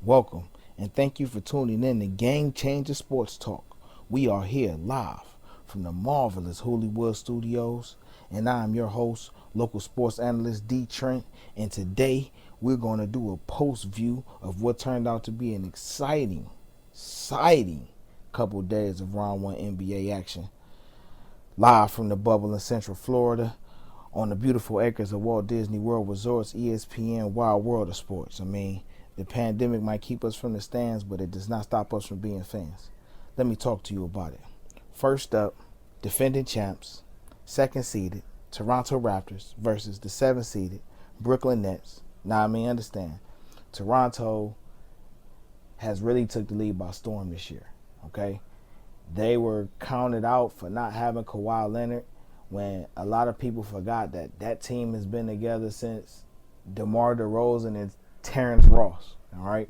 Welcome, and thank you for tuning in to Game Changer Sports Talk. We are here live from the marvelous Hollywood Studios, and I am your host, local sports analyst Dee Trynt, and today we're going to do a post view of what turned out to be an exciting couple days of round one NBA action. Live from the bubble in Central Florida, on the beautiful acres of Walt Disney World Resorts, ESPN, Wild World of Sports. The pandemic might keep us from the stands, but it does not stop us from being fans. Let me talk to you about it. First up, defending champs, second seeded, Toronto Raptors versus the 7th seeded Brooklyn Nets. Now, understand, Toronto has really took the lead by storm this year, okay? They were counted out for not having Kawhi Leonard, when a lot of people forgot that team has been together since DeMar DeRozan and Terrence Ross, all right?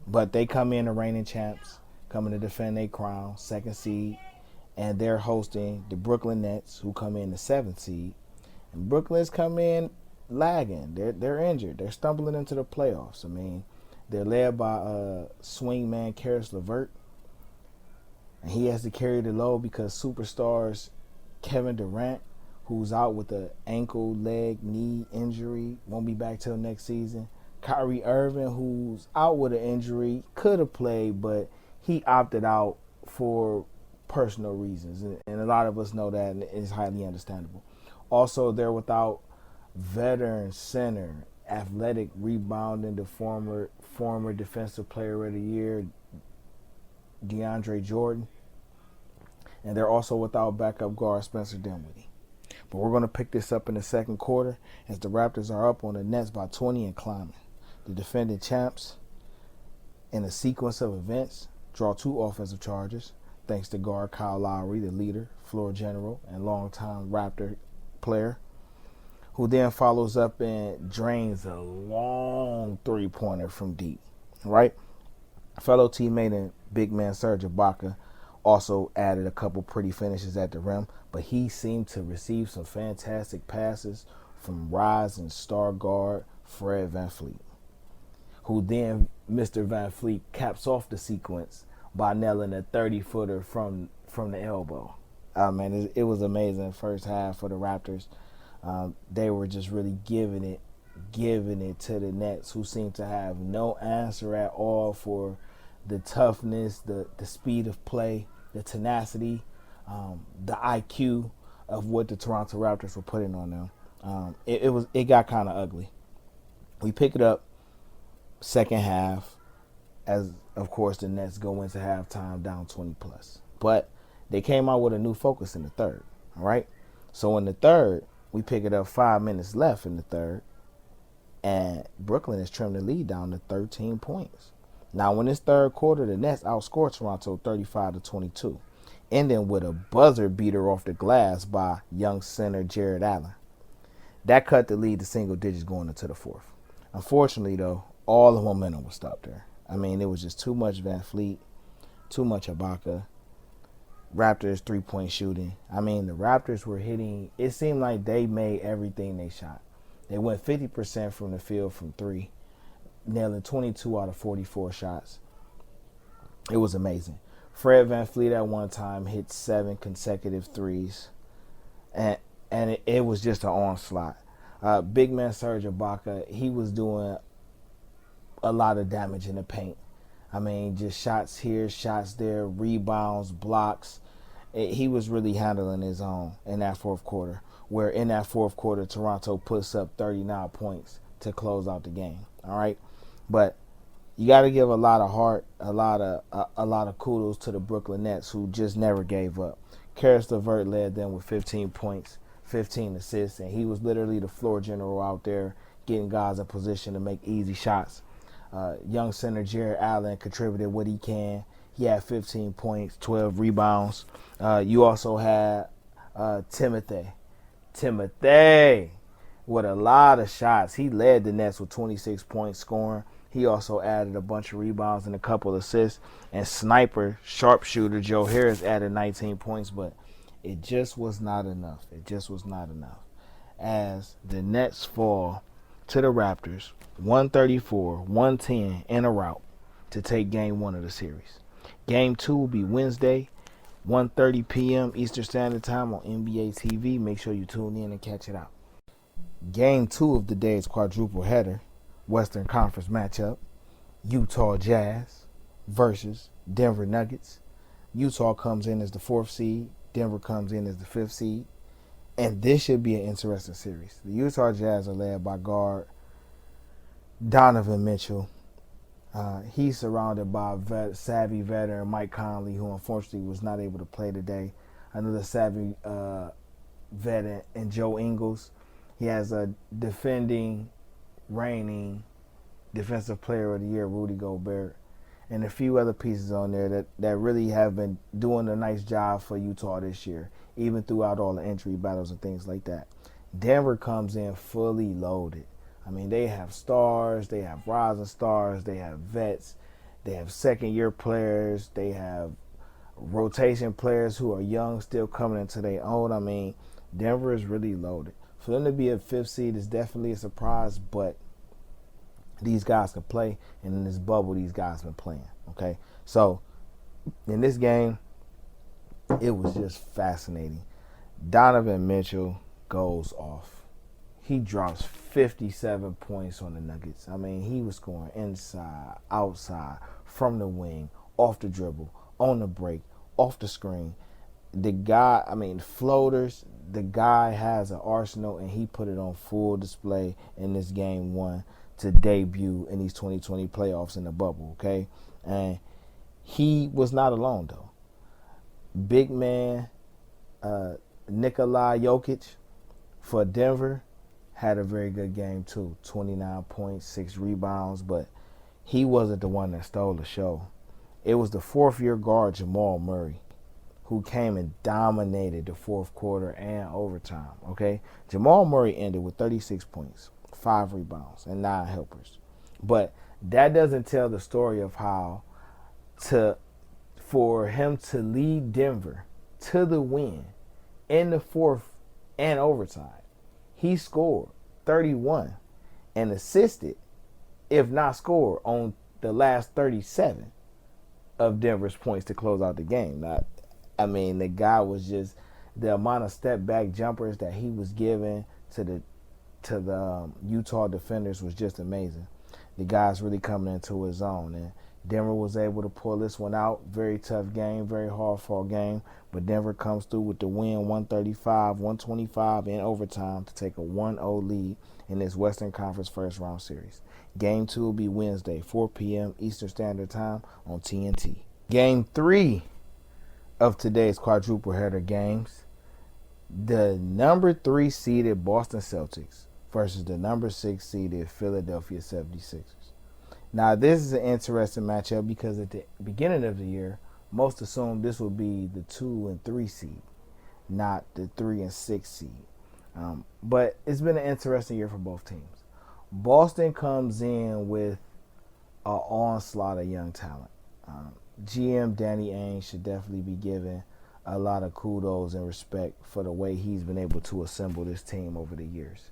But they come in the reigning champs, coming to defend their crown, second seed, and they're hosting the Brooklyn Nets, who come in the 7th seed. And Brooklyn's come in lagging. They're injured. They're stumbling into the playoffs. They're led by swingman Karis LeVert, and he has to carry the load because superstars Kevin Durant, who's out with an ankle, leg, knee injury, won't be back till next season. Kyrie Irving, who's out with an injury, could have played, but he opted out for personal reasons. And a lot of us know that, and it's highly understandable. Also, they're without veteran center, athletic rebounding, the former defensive player of the year, DeAndre Jordan. And they're also without backup guard Spencer Dinwiddie. But we're going to pick this up in the second quarter as the Raptors are up on the Nets by 20 and climbing. The defending champs, in a sequence of events, draw 2 offensive charges thanks to guard Kyle Lowry, the leader, floor general, and longtime Raptor player, who then follows up and drains a long three-pointer from deep, right? Fellow teammate and big man Serge Ibaka also added a couple pretty finishes at the rim, but he seemed to receive some fantastic passes from rising star guard Fred VanVleet, who then Mr. VanVleet caps off the sequence by nailing a 30-footer from the elbow. It was amazing first half for the Raptors. They were just really giving it to the Nets, who seemed to have no answer at all for the toughness, the speed of play, the tenacity, the IQ of what the Toronto Raptors were putting on them. It got kind of ugly. We pick it up second half, as of course the Nets go into halftime down 20 plus. But they came out with a new focus in the third. All right. So in the third, we pick it up 5 minutes left in the third, and Brooklyn has trimmed the lead down to 13 points. Now, in this third quarter, the Nets outscored Toronto 35-22, ending with a buzzer beater off the glass by young center Jared Allen. That cut the lead to single digits going into the fourth. Unfortunately, though, all the momentum was stopped there. It was just too much VanVleet, too much Ibaka. Raptors three-point shooting. The Raptors were hitting. It seemed like they made everything they shot. They went 50% from the field from three, nailing 22 out of 44 shots. It was amazing. Fred VanVleet at one time hit 7 consecutive threes, and it was just an onslaught. Big man Serge Ibaka, he was doing a lot of damage in the paint. Just shots here, shots there, rebounds, blocks. He was really handling his own in that fourth quarter, where in that fourth quarter, Toronto puts up 39 points to close out the game. All right. But you got to give a lot of heart, a lot of kudos to the Brooklyn Nets, who just never gave up. Karis LeVert led them with 15 points, 15 assists, and he was literally the floor general out there, getting guys in position to make easy shots. Young center Jared Allen contributed what he can. He had 15 points, 12 rebounds. You also had Timothy with a lot of shots. He led the Nets with 26 points scoring. He also added a bunch of rebounds and a couple assists. And sniper, sharpshooter Joe Harris added 19 points, but it just was not enough. As the Nets fall to the Raptors, 134-110 in a rout to take game 1 of the series. Game 2 will be Wednesday, 1:30 p.m. Eastern Standard Time on NBA TV. Make sure you tune in and catch it out. Game 2 of the day's quadruple header, Western Conference matchup, Utah Jazz versus Denver Nuggets. Utah comes in as the 4th seed. Denver comes in as the 5th seed. And this should be an interesting series. The Utah Jazz are led by guard Donovan Mitchell. He's surrounded by savvy veteran Mike Conley, who unfortunately was not able to play today. Another savvy veteran and Joe Ingles. He has a defending, reigning Defensive Player of the Year, Rudy Gobert, and a few other pieces on there that really have been doing a nice job for Utah this year, even throughout all the injury battles and things like that. Denver comes in fully loaded. I mean, they have stars, they have rising stars, they have vets, they have second-year players, they have rotation players who are young, still coming into their own. I mean, Denver is really loaded. For them to be a 5th seed is definitely a surprise, but these guys can play, and in this bubble, these guys been playing, okay? So, in this game, it was just fascinating. Donovan Mitchell goes off. He drops 57 points on the Nuggets. I mean, he was scoring inside, outside, from the wing, off the dribble, on the break, off the screen. The guy, I mean, floaters, the guy has an arsenal, and he put it on full display in this game 1 to debut in these 2020 playoffs in the bubble, okay? And he was not alone, though. Big man Nikola Jokic for Denver had a very good game, too. 29 points, 6 rebounds, but he wasn't the one that stole the show. It was the 4th-year guard, Jamal Murray, who came and dominated the 4th quarter and overtime, okay? Jamal Murray ended with 36 points, 5 rebounds, and 9 helpers. But that doesn't tell the story of how for him to lead Denver to the win in the 4th and overtime. He scored 31 and assisted, if not scored, on the last 37 of Denver's points to close out the game. I mean, the guy was just, the amount of step-back jumpers that he was giving to the Utah defenders was just amazing. The guy's really coming into his own, and Denver was able to pull this one out. Very tough game, very hard-fought game, but Denver comes through with the win, 135-125 in overtime to take a 1-0 lead in this Western Conference first-round series. Game 2 will be Wednesday, 4 p.m. Eastern Standard Time on TNT. Game 3 of today's quadruple header games, the number 3 seeded Boston Celtics versus the number 6 seeded Philadelphia 76ers. Now, this is an interesting matchup because at the beginning of the year, most assumed this would be the 2 and 3 seed, not the 3 and 6 seed. But it's been an interesting year for both teams. Boston comes in with an onslaught of young talent. GM Danny Ainge should definitely be given a lot of kudos and respect for the way he's been able to assemble this team over the years.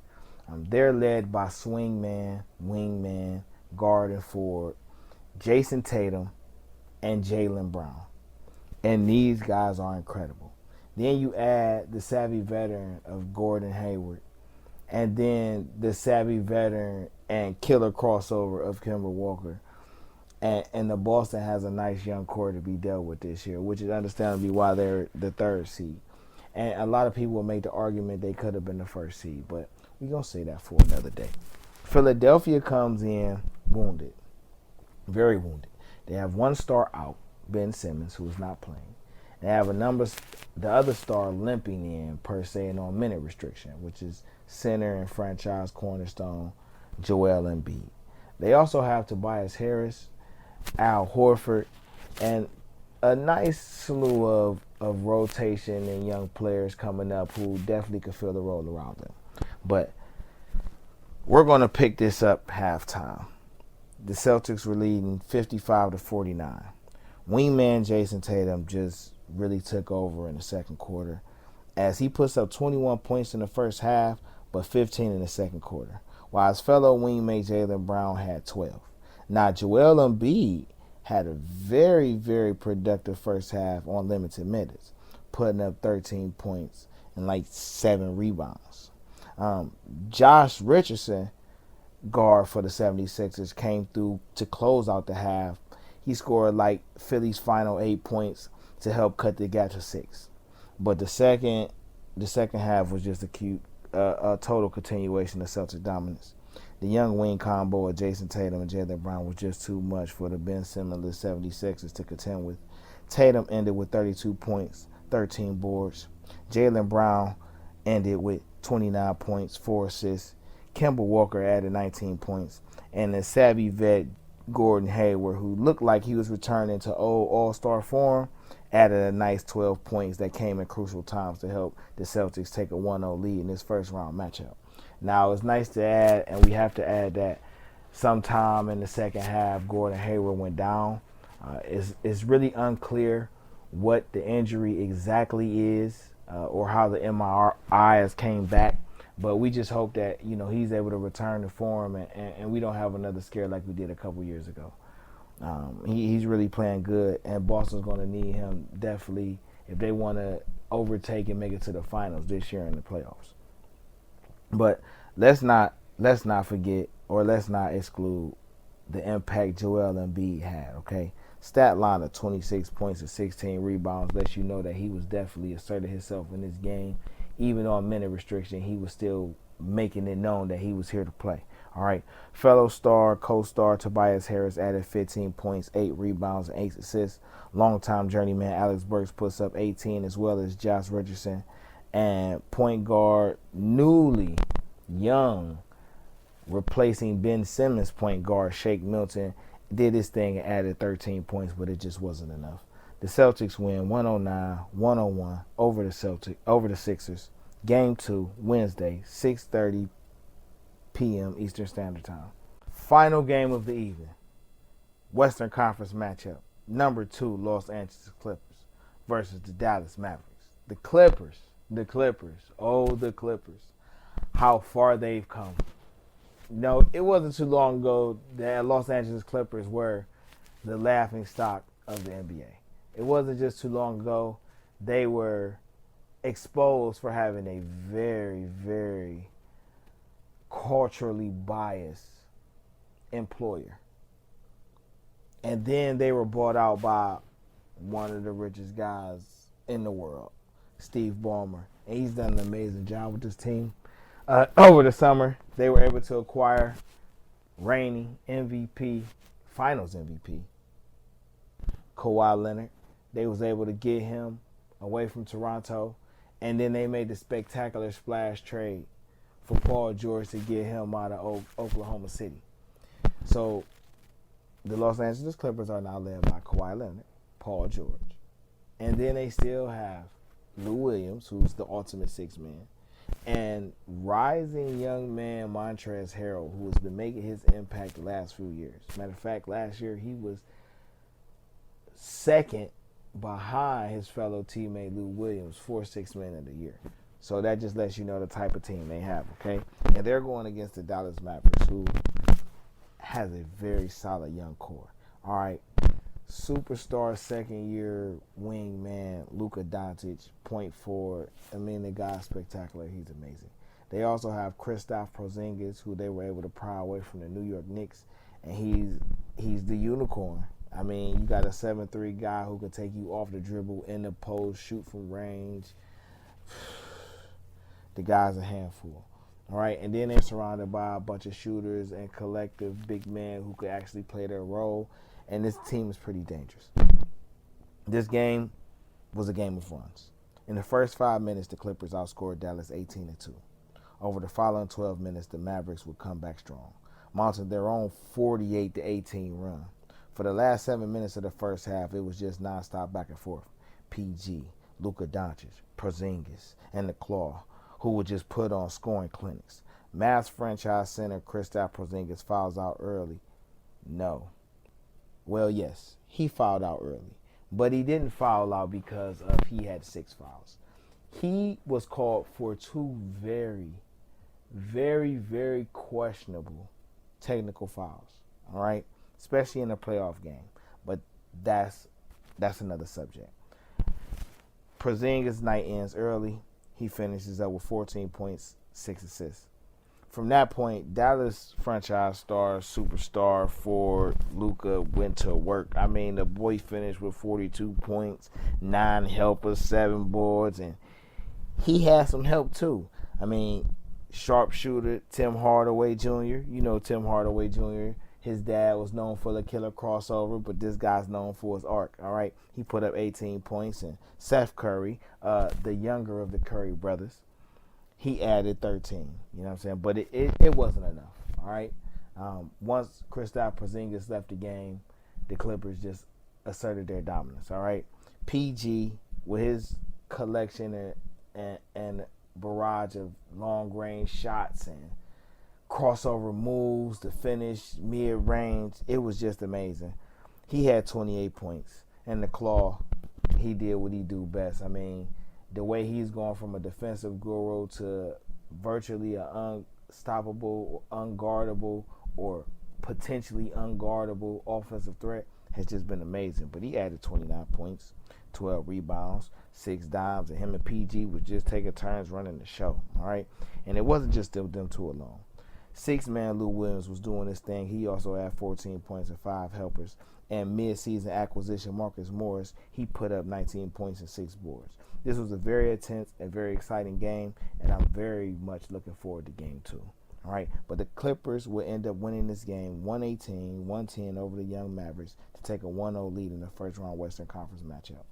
They're led by swingman, wingman, guard and forward, Jason Tatum, and Jaylen Brown. And these guys are incredible. Then you add the savvy veteran of Gordon Hayward, and then the savvy veteran and killer crossover of Kemba Walker. And the Boston has a nice young core to be dealt with this year, which is understandably why they're the 3rd seed. And a lot of people will make the argument they could have been the 1st seed, but we're going to say that for another day. Philadelphia comes in wounded, very wounded. They have one star out, Ben Simmons, who is not playing. They have the other star limping in, per se, and on minute restriction, which is center and franchise cornerstone Joel Embiid. They also have Tobias Harris, Al Horford, and a nice slew of rotation and young players coming up who definitely could fill the role around them. But we're going to pick this up halftime. The Celtics were leading 55-49. Wingman Jason Tatum just really took over in the second quarter as he puts up 21 points in the first half, but 15 in the second quarter. while his fellow wingmate Jaylen Brown had 12. Now, Joel Embiid had a very, very productive first half on limited minutes, putting up 13 points and like 7 rebounds. Josh Richardson, guard for the 76ers, came through to close out the half. He scored like Philly's final 8 points to help cut the gap to 6. But the second half was just a total continuation of Celtic dominance. The young wing combo of Jason Tatum and Jaylen Brown was just too much for the Ben Simmons 76ers to contend with. Tatum ended with 32 points, 13 boards. Jaylen Brown ended with 29 points, 4 assists. Kemba Walker added 19 points. And the savvy vet Gordon Hayward, who looked like he was returning to old all-star form, added a nice 12 points that came in crucial times to help the Celtics take a 1-0 lead in this first-round matchup. Now, it's nice to add, and we have to add that sometime in the second half, Gordon Hayward went down. It's really unclear what the injury exactly is or how the MRIs came back. But we just hope that, he's able to return to form and we don't have another scare like we did a couple years ago. He's really playing good, and Boston's going to need him definitely if they want to overtake and make it to the finals this year in the playoffs. But let's not forget or let's not exclude the impact Joel Embiid had, okay? Stat line of 26 points and 16 rebounds lets you know that he was definitely asserting himself in this game. Even on minute restriction, he was still making it known that he was here to play. All right. Fellow co-star Tobias Harris added 15 points, 8 rebounds, and 8 assists. Longtime journeyman Alex Burks puts up 18, as well as Josh Richardson. And point guard, newly young, replacing Ben Simmons point guard Shake Milton, did his thing and added 13 points, but it just wasn't enough. The Celtics win 109-101 over the Sixers. Game 2, Wednesday, 6:30 p.m. Eastern Standard Time. Final game of the evening. Western Conference matchup. Number 2, Los Angeles Clippers versus the Dallas Mavericks. The Clippers. Oh, the Clippers. How far they've come. No, it wasn't too long ago that Los Angeles Clippers were the laughing stock of the NBA. It wasn't just too long ago. They were exposed for having a very, very culturally biased employer. And then they were bought out by one of the richest guys in the world, Steve Ballmer. And he's done an amazing job with this team. Over the summer, they were able to acquire reigning MVP, Finals MVP, Kawhi Leonard. They was able to get him away from Toronto, and then they made the spectacular splash trade for Paul George to get him out of Oklahoma City. So the Los Angeles Clippers are now led by Kawhi Leonard, Paul George, and then they still have Lou Williams, who's the ultimate sixth man, and rising young man Montrezl Harrell, who has been making his impact the last few years. Matter of fact, last year he was second behind his fellow teammate Lou Williams for sixth man of the year. So that just lets you know the type of team they have, okay? And they're going against the Dallas Mavericks, who has a very solid young core. All right, superstar second-year wingman Luka Doncic, point forward. I mean, the guy's spectacular. He's amazing. They also have Kristaps Porzingis, who they were able to pry away from the New York Knicks, and he's the unicorn. I mean, you got a 7'3" guy who can take you off the dribble, in the post, shoot from range. The guy's a handful. All right, and then they're surrounded by a bunch of shooters and collective big men who could actually play their role, and this team is pretty dangerous. This game was a game of runs. In the first 5 minutes, the Clippers outscored Dallas 18-2. Over the following 12 minutes, the Mavericks would come back strong, mounting their own 48-18 run. For the last 7 minutes of the first half, it was just nonstop back and forth. PG, Luka Doncic, Porzingis, and the Claw, who would just put on scoring clinics. Mavs franchise center Kristaps Porzingis fouls out early. No. Well, yes, he fouled out early, but he didn't foul out because he had 6 fouls. He was called for 2 very, very, very questionable technical fouls. All right, especially in a playoff game. But that's another subject. Porzingis' night ends early. He finishes up with 14 points, 6 assists. From that point, Dallas franchise star, superstar for Luka went to work. I mean, the boy finished with 42 points, 9 helpers, 7 boards, and he had some help too. I mean, sharpshooter Tim Hardaway Jr. You know Tim Hardaway Jr. His dad was known for the killer crossover, but this guy's known for his arc. All right, he put up 18 points, and Seth Curry, the younger of the Curry brothers, he added 13. You know what I'm saying? But it wasn't enough. All right. Once Kristaps Porzingis left the game, the Clippers just asserted their dominance. All right. PG with his collection and barrage of long range shots and crossover moves, the finish, mid range, it was just amazing. He had 28 points, and the Claw, he did what he do best. I mean, the way he's going from a defensive guru to virtually an unstoppable, unguardable, or potentially unguardable offensive threat has just been amazing. But he added 29 points, 12 rebounds, 6 dimes, and him and PG was just taking turns running the show, all right? And it wasn't just them two alone. 6-man Lou Williams was doing this thing. He also had 14 points and 5 helpers. And mid-season acquisition Marcus Morris, he put up 19 points and 6 boards. This was a very intense and very exciting game, and I'm very much looking forward to game 2. All right, but the Clippers will end up winning this game 118-110 over the young Mavericks to take a 1-0 lead in the first-round Western Conference matchup.